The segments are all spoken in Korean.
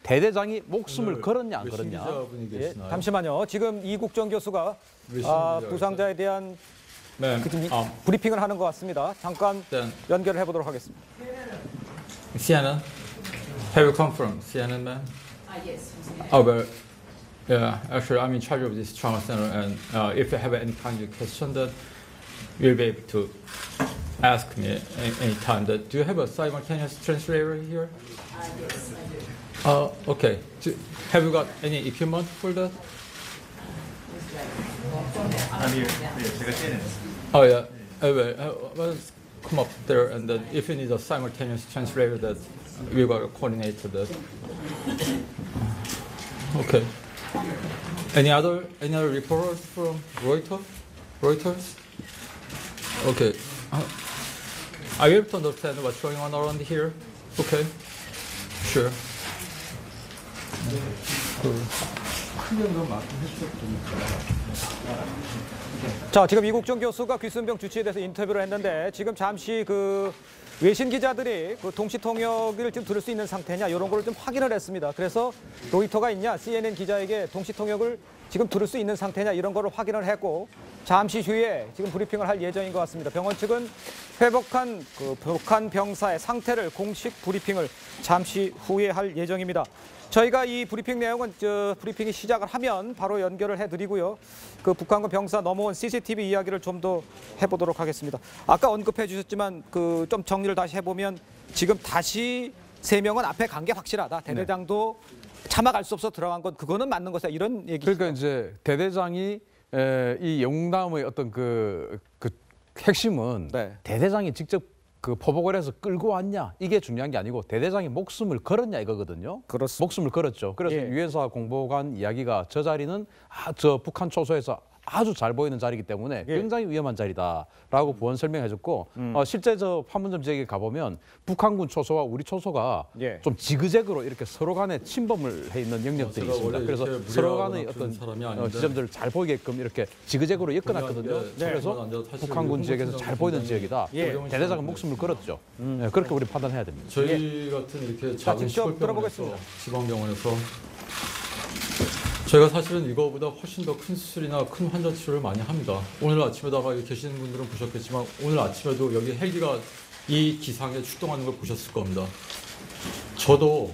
대대장이 목숨을 걸었냐 안 걸었냐. 예, 잠시만요. 지금 이국정 교수가 부상자에 대한 브리핑을 하는 것 같습니다. 잠깐 연결을 해보도록 하겠습니다. CNN, have you come from CNN, man? Yes. Oh, well, yeah, actually, I'm in charge of this trauma center, and if you have any kind of question, that you'll be able to ask me anytime. That do you have a simultaneous translator here? Yes, I do. Okay. Have you got any equipment for that? Oh, yeah. Well, come up there, and then if you need a simultaneous translator, that we got to coordinate that. Okay. Any other reporters from Reuters? Okay. Are you able to understand what's going on around here? Okay. Sure. 자, 지금 이국정 교수가 귀순병 주치에 대해서 인터뷰를 했는데 지금 잠시 그 외신 기자들이 그 동시 통역을 좀 들을 수 있는 상태냐 이런 걸 좀 확인을 했습니다. 그래서 로이터가 있냐 CNN 기자에게 동시 통역을 지금 들을 수 있는 상태냐 이런 거를 확인을 했고 잠시 후에 지금 브리핑을 할 예정인 것 같습니다. 병원 측은 회복한 그 북한 병사의 상태를 공식 브리핑을 잠시 후에 할 예정입니다. 저희가 이 브리핑 내용은 브리핑이 시작을 하면 바로 연결을 해드리고요. 그 북한군 병사 넘어온 CCTV 이야기를 좀 더 해보도록 하겠습니다. 아까 언급해 주셨지만 그 좀 정리를 다시 해보면 지금 다시 3명은 앞에 간 게 확실하다. 대대장도 차마 갈 수 없어 들어간 건 그거는 맞는 것이다. 이런 얘기죠. 그러니까 이제 대대장이 이 영웅담의 어떤 그 핵심은 대대장이 직접 그 포복을 해서 끌고 왔냐 이게 중요한 게 아니고 대대장이 목숨을 걸었냐 이거거든요. 그렇습니다. 목숨을 걸었죠. 그래서 유엔사 공보관 이야기가 저 자리는 저 북한 초소에서 아주 잘 보이는 자리이기 때문에 굉장히 위험한 자리다라고 보원 설명해줬고 실제 저 판문점 지역에 가보면 북한군 초소와 우리 초소가 좀 지그재그로 이렇게 서로 간에 침범을 해 있는 영역들이 있습니다. 그래서 서로 간의 어떤 지점들을 잘 보이게끔 이렇게 지그재그로 엮어놨거든요. 그래서 북한군 지역에서 잘 보이는 지역이다. 대대장은 목숨을 걸었죠. 그렇게 우리 판단해야 됩니다. 저희 같은 이렇게 작은 시골병원에서 지방병원에서 저희가 사실은 이거보다 훨씬 더 큰 수술이나 큰 환자 치료를 많이 합니다. 오늘 아침에다가 여기 계시는 분들은 보셨겠지만 오늘 아침에도 여기 헬기가 이 기상에 출동하는 걸 보셨을 겁니다. 저도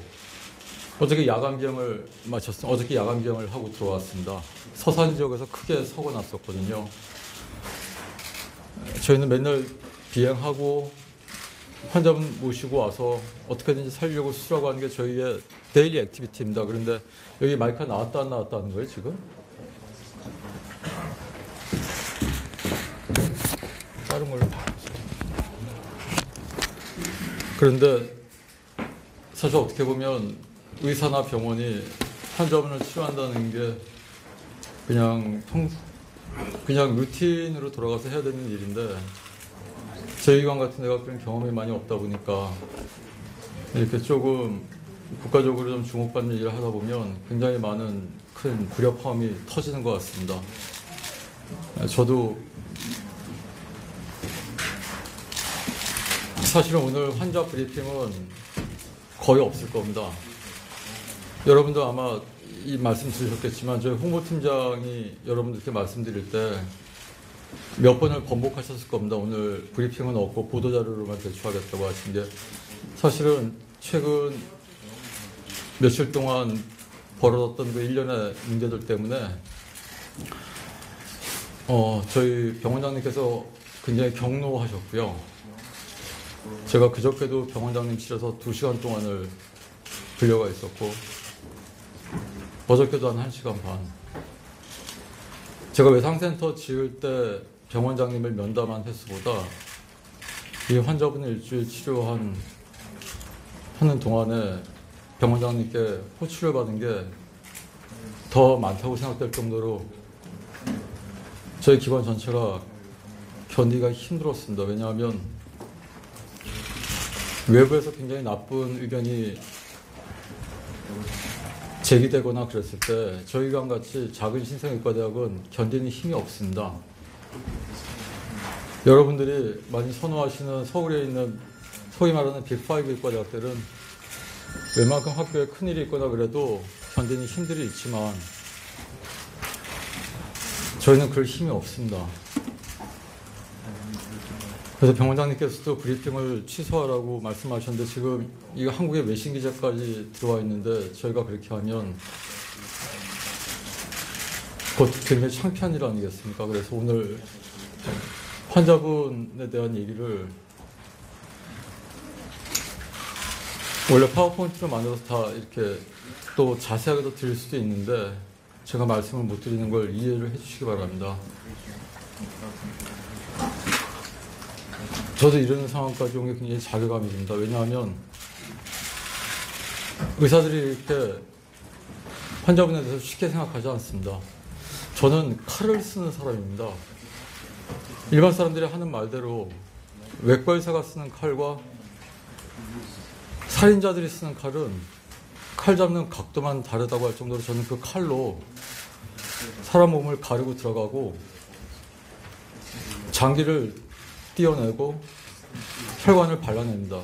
어저께 야간 비행을 마쳤습니다. 어저께 야간 비행을 하고 들어왔습니다. 서산 지역에서 크게 사고 났었거든요. 저희는 맨날 비행하고 환자분 모시고 와서 어떻게든지 살리려고 수술하고 하는 게 저희의 데일리 액티비티입니다. 그런데 여기 마이크가 나왔다 안 나왔다 하는 거예요, 지금? 다른 걸로 봐. 그런데 사실 어떻게 보면 의사나 병원이 환자분을 치료한다는 게 그냥 루틴으로 돌아가서 해야 되는 일인데 저희 기관 같은 데가 그런 경험이 많이 없다 보니까 이렇게 조금 국가적으로 좀 주목받는 일을 하다 보면 굉장히 많은 큰 불협화음이 터지는 것 같습니다. 저도 사실은 오늘 환자 브리핑은 거의 없을 겁니다. 여러분도 아마 이 말씀 들으셨겠지만 저희 홍보팀장이 여러분들께 말씀드릴 때 몇 번을 번복하셨을 겁니다. 오늘 브리핑은 없고 보도자료로만 제출하겠다고 하신 게 사실은 최근 며칠 동안 벌어졌던 그 일련의 문제들 때문에 저희 병원장님께서 굉장히 격노하셨고요. 제가 그저께도 병원장님실에서 2시간 동안을 불려가 있었고 어저께도 한 1시간 반. 제가 외상센터 지을 때 병원장님을 면담한 횟수보다 이 환자분을 일주일 치료하는 동안에 병원장님께 호출을 받은 게 더 많다고 생각될 정도로 저희 기관 전체가 견디기가 힘들었습니다. 왜냐하면 외부에서 굉장히 나쁜 의견이 제기되거나 그랬을 때 저희 기관 같이 작은 신생의과대학은 견디는 힘이 없습니다. 여러분들이 많이 선호하시는 서울에 있는 소위 말하는 빅5 의과대학들은 웬만큼 학교에 큰일이 있거나 그래도 견디는 힘들이 있지만 저희는 그럴 힘이 없습니다. 그래서 병원장님께서도 브리핑을 취소하라고 말씀하셨는데 지금 이거 한국의 외신 기자까지 들어와 있는데 저희가 그렇게 하면 그것도 굉장히 창피한 일 아니겠습니까? 그래서 오늘 환자분에 대한 얘기를 원래 파워포인트로 만들어서 다 이렇게 또 자세하게도 드릴 수도 있는데 제가 말씀을 못 드리는 걸 이해를 해주시기 바랍니다. 저도 이런 상황까지 온 게 굉장히 자괴감이 듭니다. 왜냐하면 의사들이 이렇게 환자분에 대해서 쉽게 생각하지 않습니다. 저는 칼을 쓰는 사람입니다. 일반 사람들이 하는 말대로 외과 의사가 쓰는 칼과 살인자들이 쓰는 칼은 칼 잡는 각도만 다르다고 할 정도로 저는 그 칼로 사람 몸을 가르고 들어가고 장기를 띄어내고 혈관을 발라냅니다.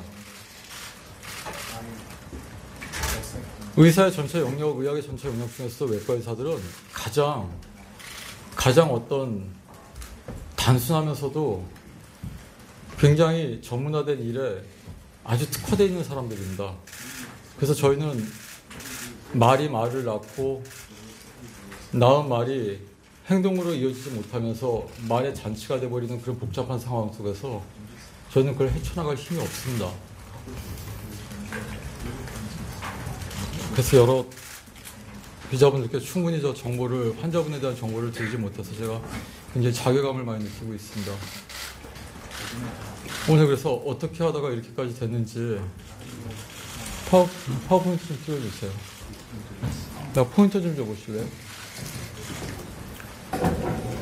의사의 전체 영역, 의학의 전체 영역 중에서 외과 의사들은 가장 어떤 단순하면서도 굉장히 전문화된 일에 아주 특화되어 있는 사람들입니다. 그래서 저희는 말이 말을 낳고 낳은 말이 행동으로 이어지지 못하면서 말의 잔치가 돼버리는 그런 복잡한 상황 속에서 저희는 그걸 헤쳐나갈 힘이 없습니다. 그래서 여러 기자분들께 충분히 저 정보를, 환자분에 대한 정보를 드리지 못해서 제가 굉장히 자괴감을 많이 느끼고 있습니다. 오늘 그래서 어떻게 하다가 이렇게까지 됐는지 파워포인트 좀 띄워주세요. 나 포인터 좀 줘보실래요?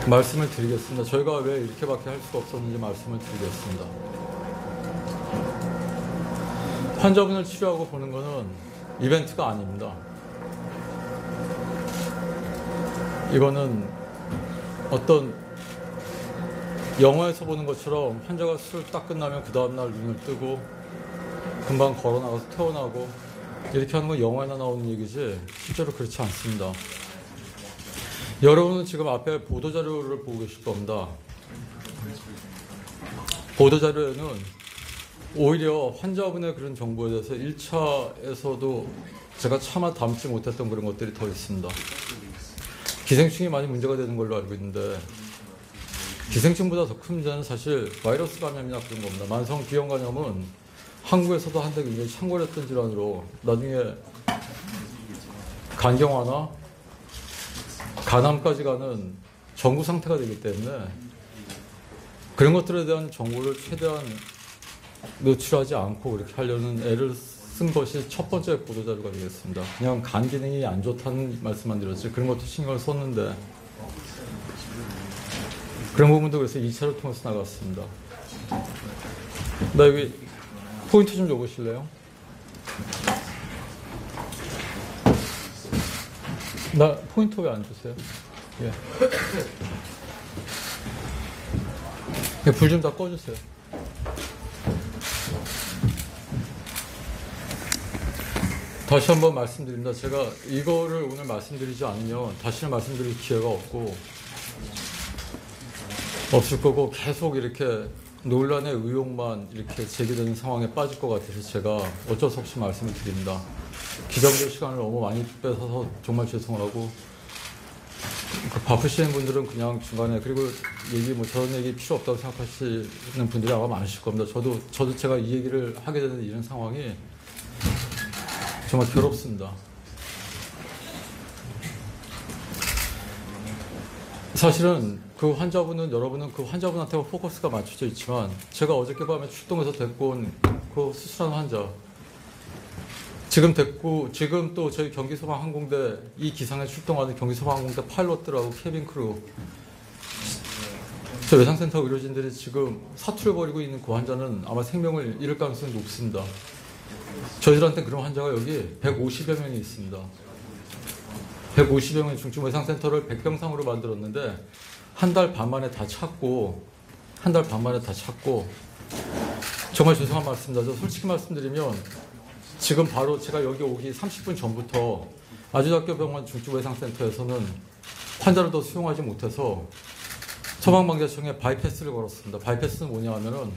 말씀을 드리겠습니다. 저희가 왜 이렇게밖에 할 수가 없었는지 말씀을 드리겠습니다. 환자분을 치료하고 보는 것은 이벤트가 아닙니다. 이거는 어떤 영화에서 보는 것처럼 환자가 술 딱 끝나면 그 다음날 눈을 뜨고 금방 걸어나가서 퇴원하고 이렇게 하는 건 영화에나 나오는 얘기지 실제로 그렇지 않습니다. 여러분은 지금 앞에 보도자료를 보고 계실 겁니다. 보도자료에는 오히려 환자분의 그런 정보에 대해서 1차에서도 제가 차마 담지 못했던 그런 것들이 더 있습니다. 기생충이 많이 문제가 되는 걸로 알고 있는데 기생충보다 더 큰 문제는 사실 바이러스 감염이나 그런 겁니다. 만성 B형 간염은 한국에서도 한때 굉장히 창궐했던 질환으로 나중에 간경화나 간암까지 가는 전구 상태가 되기 때문에 그런 것들에 대한 정보를 최대한 노출하지 않고 그렇게 하려는 애를 쓴 것이 첫 번째 보도자료가 되겠습니다. 그냥 간 기능이 안 좋다는 말씀만 드렸지 그런 것도 신경을 썼는데 그런 부분도 그래서 2차를 통해서 나갔습니다. 나 여기 포인트 좀 줘보실래요? 나 포인트 왜 안 주세요? 예. 불 좀 다 꺼주세요. 다시 한번 말씀드립니다. 제가 이거를 오늘 말씀드리지 않으면 다시는 말씀드릴 기회가 없을 거고 계속 이렇게 논란의 의혹만 이렇게 제기되는 상황에 빠질 것 같아서 제가 어쩔 수 없이 말씀을 드립니다. 기자분들 시간을 너무 많이 뺏어서 정말 죄송을 하고 바쁘시는 분들은 그냥 중간에 그리고 저런 얘기 필요 없다고 생각하시는 분들이 아마 많으실 겁니다. 저도 제가 이 얘기를 하게 되는 이런 상황이 정말 괴롭습니다. 사실은 그 환자분은 여러분은 그 환자분한테 포커스가 맞춰져 있지만 제가 어저께 밤에 출동해서 데리고 온 그 수술한 환자 지금 또 저희 경기소방항공대 이 기상에 출동하는 경기소방항공대 파일럿들하고 케빈 크루 저 외상센터 의료진들이 지금 사투를 벌이고 있는 그 환자는 아마 생명을 잃을 가능성이 높습니다. 저희들한테 그런 환자가 여기 150여 명이 있습니다. 150여 명의 중증 외상센터를 100병상으로 만들었는데 한 달 반 만에 다 찾고 정말 죄송한 말씀입니다. 저 솔직히 말씀드리면 지금 바로 제가 여기 오기 30분 전부터 아주대학교병원 중증외상센터에서는 환자를 더 수용하지 못해서 처방방자청에 바이패스를 걸었습니다. 바이패스는 뭐냐 하면은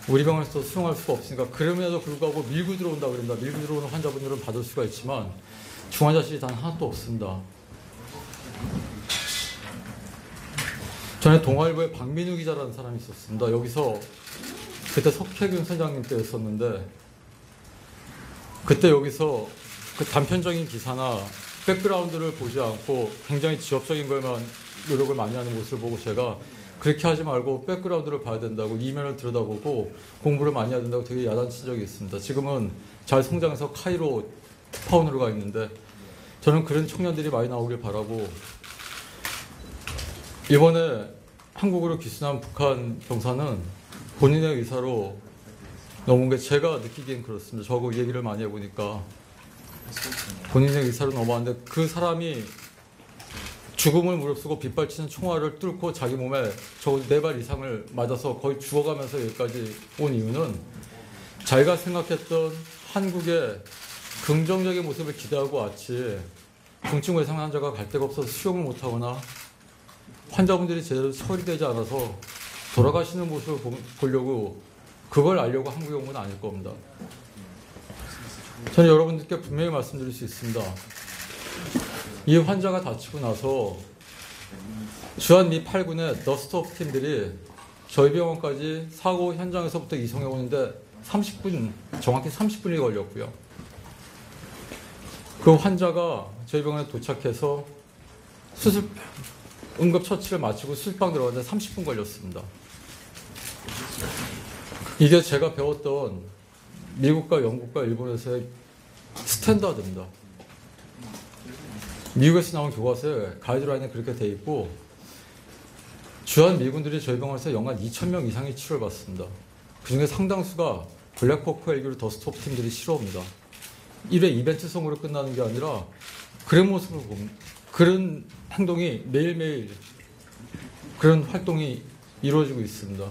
우리 병원에서 수용할 수가 없으니까 그럼에도 불구하고 밀고 들어온다 그럽니다. 밀고 들어오는 환자분들은 받을 수가 있지만 중환자실이 단 하나도 없습니다. 전에 동아일보에 박민우 기자라는 사람이 있었습니다. 여기서 그때 석혜균 선장님 때였었는데 그때 여기서 그 단편적인 기사나 백그라운드를 보지 않고 굉장히 지엽적인 것만 노력을 많이 하는 모습을 보고 제가 그렇게 하지 말고 백그라운드를 봐야 된다고 이면을 들여다보고 공부를 많이 해야 된다고 되게 야단친 적이 있습니다. 지금은 잘 성장해서 카이로 특파원으로 가 있는데 저는 그런 청년들이 많이 나오길 바라고 이번에 한국으로 귀순한 북한 병사는 본인의 의사로 넘어온 게 제가 느끼기엔 그렇습니다. 저하고 얘기를 많이 해보니까 본인의 의사로 넘어왔는데 그 사람이 죽음을 무릅쓰고 빗발치는 총알을 뚫고 자기 몸에 적어도 4발 이상을 맞아서 거의 죽어가면서 여기까지 온 이유는 자기가 생각했던 한국의 긍정적인 모습을 기대하고 왔지 중증외상 환자가 갈 데가 없어서 수용을 못하거나 환자분들이 제대로 처리되지 않아서 돌아가시는 모습을 보려고 그걸 알려고 한국에 온 건 아닐 겁니다. 저는 여러분들께 분명히 말씀드릴 수 있습니다. 이 환자가 다치고 나서 주한 미 8군의 더스트업 팀들이 저희 병원까지 사고 현장에서부터 이송해 오는데 30분, 정확히 30분이 걸렸고요. 그 환자가 저희 병원에 도착해서 응급처치를 마치고 수술방 들어갔는데 30분 걸렸습니다. 이게 제가 배웠던 미국과 영국과 일본에서의 스탠다드입니다. 미국에서 나온 교과서에 가이드라인에 그렇게 돼 있고 주한 미군들이 저희 병원에서 연간 2,000명 이상의 치료를 받습니다. 그중에 상당수가 블랙호크 헬기로 더스트업 팀들이 치료합니다. 1회 이벤트성으로 끝나는 게 아니라 그런 모습을 보면 그런 행동이 매일매일 그런 활동이 이루어지고 있습니다.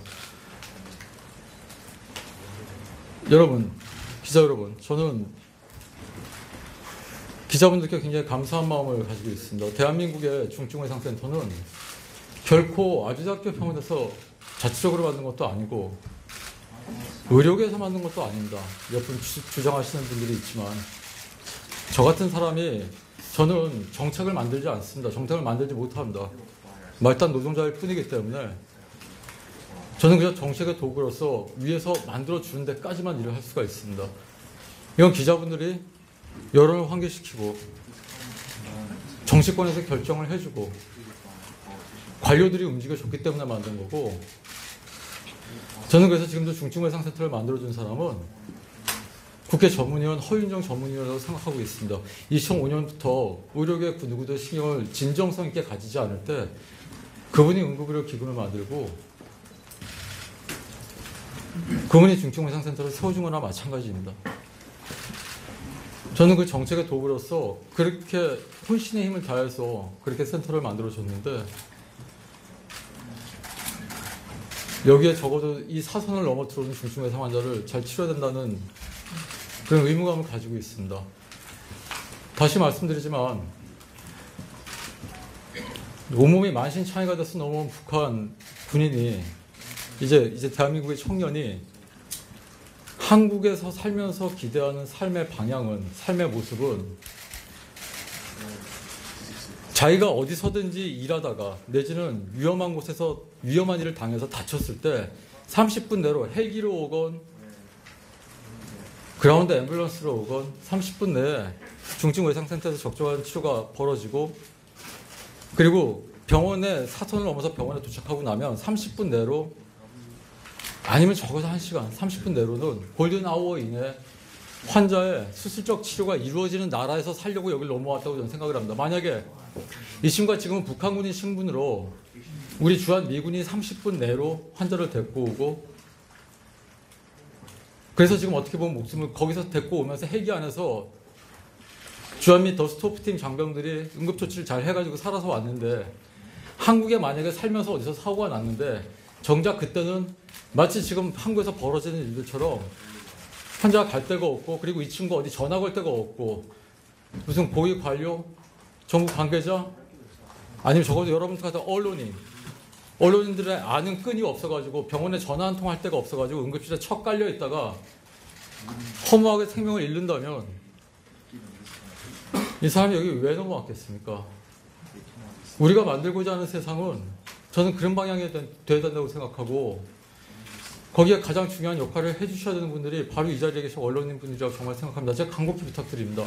여러분, 기자 여러분, 저는 기자분들께 굉장히 감사한 마음을 가지고 있습니다. 대한민국의 중증외상센터는 결코 아주대학교 병원에서 자체적으로 만든 것도 아니고 의료계에서 만든 것도 아닙니다. 몇 분 주장하시는 분들이 있지만 저 같은 사람이 저는 정책을 만들지 않습니다. 정책을 만들지 못합니다. 말단 노동자일 뿐이기 때문에 저는 그냥 정책의 도구로서 위에서 만들어주는 데까지만 일을 할 수가 있습니다. 이건 기자분들이 여론을 환기시키고 정치권에서 결정을 해주고 관료들이 움직여줬기 때문에 만든 거고 저는 그래서 지금도 중증외상센터를 만들어준 사람은 국회 전문위원 허윤정 전문위원이라고 생각하고 있습니다. 2005년부터 의료계 그 누구도 신경을 진정성 있게 가지지 않을 때 그분이 응급의료기금을 만들고 그분이 중증외상센터를 세워준 거나 마찬가지입니다. 저는 그 정책의 도구로서 그렇게 혼신의 힘을 다해서 그렇게 센터를 만들어줬는데 여기에 적어도 이 사선을 넘어 들어오는 중증외상 환자를 잘 치료해야 된다는 그런 의무감을 가지고 있습니다. 다시 말씀드리지만 온몸이 만신창이가 돼서 넘어온 북한 군인이 이제 대한민국의 청년이 한국에서 살면서 기대하는 삶의 방향은, 삶의 모습은 자기가 어디서든지 일하다가 내지는 위험한 곳에서 위험한 일을 당해서 다쳤을 때 30분 내로 헬기로 오건 그라운드 앰뷸런스로 오건 30분 내에 중증외상센터에서 적절한 치료가 벌어지고 그리고 병원에 사선을 넘어서 병원에 도착하고 나면 30분 내로 아니면 적어도 1시간, 30분 내로는 골든 아워 이내에 환자의 수술적 치료가 이루어지는 나라에서 살려고 여기를 넘어왔다고 저는 생각을 합니다. 만약에 이 친구가 지금은 북한군인 신분으로 우리 주한 미군이 30분 내로 환자를 데리고 오고 그래서 지금 어떻게 보면 목숨을 거기서 데리고 오면서 헬기 안에서 주한미 더스토프팀 장병들이 응급조치를 잘 해가지고 살아서 왔는데 한국에 만약에 살면서 어디서 사고가 났는데 정작 그때는 마치 지금 한국에서 벌어지는 일들처럼 환자가 갈 데가 없고 그리고 이 친구 어디 전화 걸 데가 없고 무슨 고위 관료, 정부 관계자 아니면 적어도 여러분들 같은 언론인들의 아는 끈이 없어가지고 병원에 전화 한 통 할 데가 없어가지고 응급실에 척 깔려 있다가 허무하게 생명을 잃는다면 이 사람이 여기 왜 넘어왔겠습니까? 우리가 만들고자 하는 세상은 저는 그런 방향이 돼야 된다고 생각하고 거기에 가장 중요한 역할을 해주셔야 되는 분들이 바로 이 자리에 계신 언론인 분들이라고 정말 생각합니다. 제가 간곡히 부탁드립니다.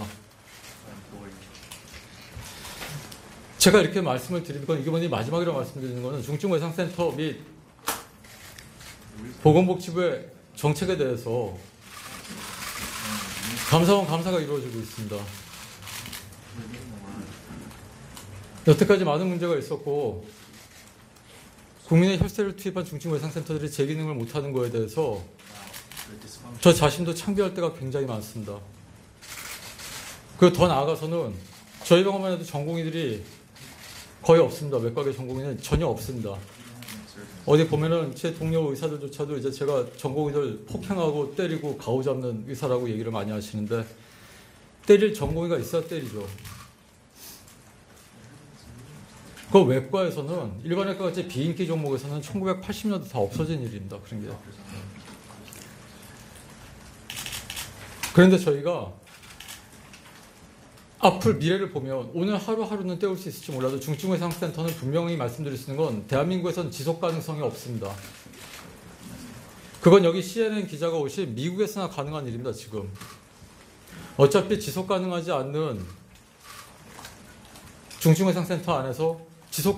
제가 이렇게 말씀을 드리는 건 이번이 마지막이라고 말씀드리는 것은 중증외상센터 및 보건복지부의 정책에 대해서 감사원 감사가 이루어지고 있습니다. 여태까지 많은 문제가 있었고 국민의 혈세를 투입한 중증외상센터들이 제 기능을 못하는 거에 대해서 저 자신도 창피할 때가 굉장히 많습니다. 그리고 더 나아가서는 저희 병원만 해도 전공의들이 거의 없습니다. 외과계 전공의는 전혀 없습니다. 어디 보면은 제 동료 의사들조차도 이제 제가 전공의들 폭행하고 때리고 가오잡는 의사라고 얘기를 많이 하시는데 때릴 전공의가 있어야 때리죠. 그 외과에서는 일반 외과 같이 비인기 종목에서는 1980년대 다 없어진 일입니다. 그런 게. 그런데 저희가 앞을 미래를 보면 오늘 하루하루는 때울 수 있을지 몰라도 중증외상센터는 분명히 말씀드릴 수 있는 건 대한민국에서는 지속 가능성이 없습니다. 그건 여기 CNN 기자가 오신 미국에서나 가능한 일입니다. 지금. 어차피 지속 가능하지 않는 중증외상센터 안에서 지속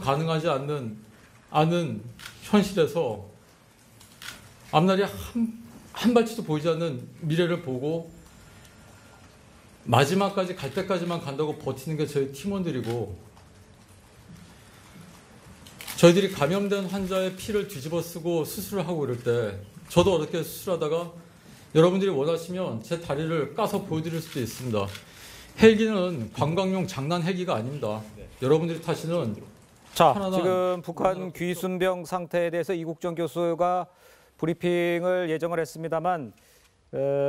가능하지 않는 현실에서 앞날이 한 발치도 보이지 않는 미래를 보고 마지막까지 갈 때까지만 간다고 버티는 게 저희 팀원들이고 저희들이 감염된 환자의 피를 뒤집어 쓰고 수술을 하고 이럴 때 저도 어렵게 수술하다가 여러분들이 원하시면 제 다리를 까서 보여드릴 수도 있습니다. 헬기는 관광용 장난 헬기가 아닙니다. 여러분들이 타시는 자, 편안한 지금 북한 귀순병 상태에 대해서 이국정 교수가 브리핑을 예정을 했습니다만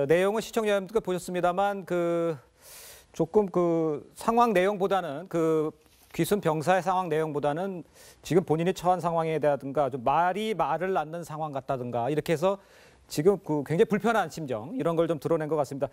내용은 시청자 여러분들 보셨습니다만 조금 상황 내용보다는 귀순 병사의 상황 내용보다는 지금 본인이 처한 상황에 대하든가 좀 말이 말을 낳는 상황 같다든가 이렇게 해서 지금 굉장히 불편한 심정 이런 걸 좀 드러낸 것 같습니다.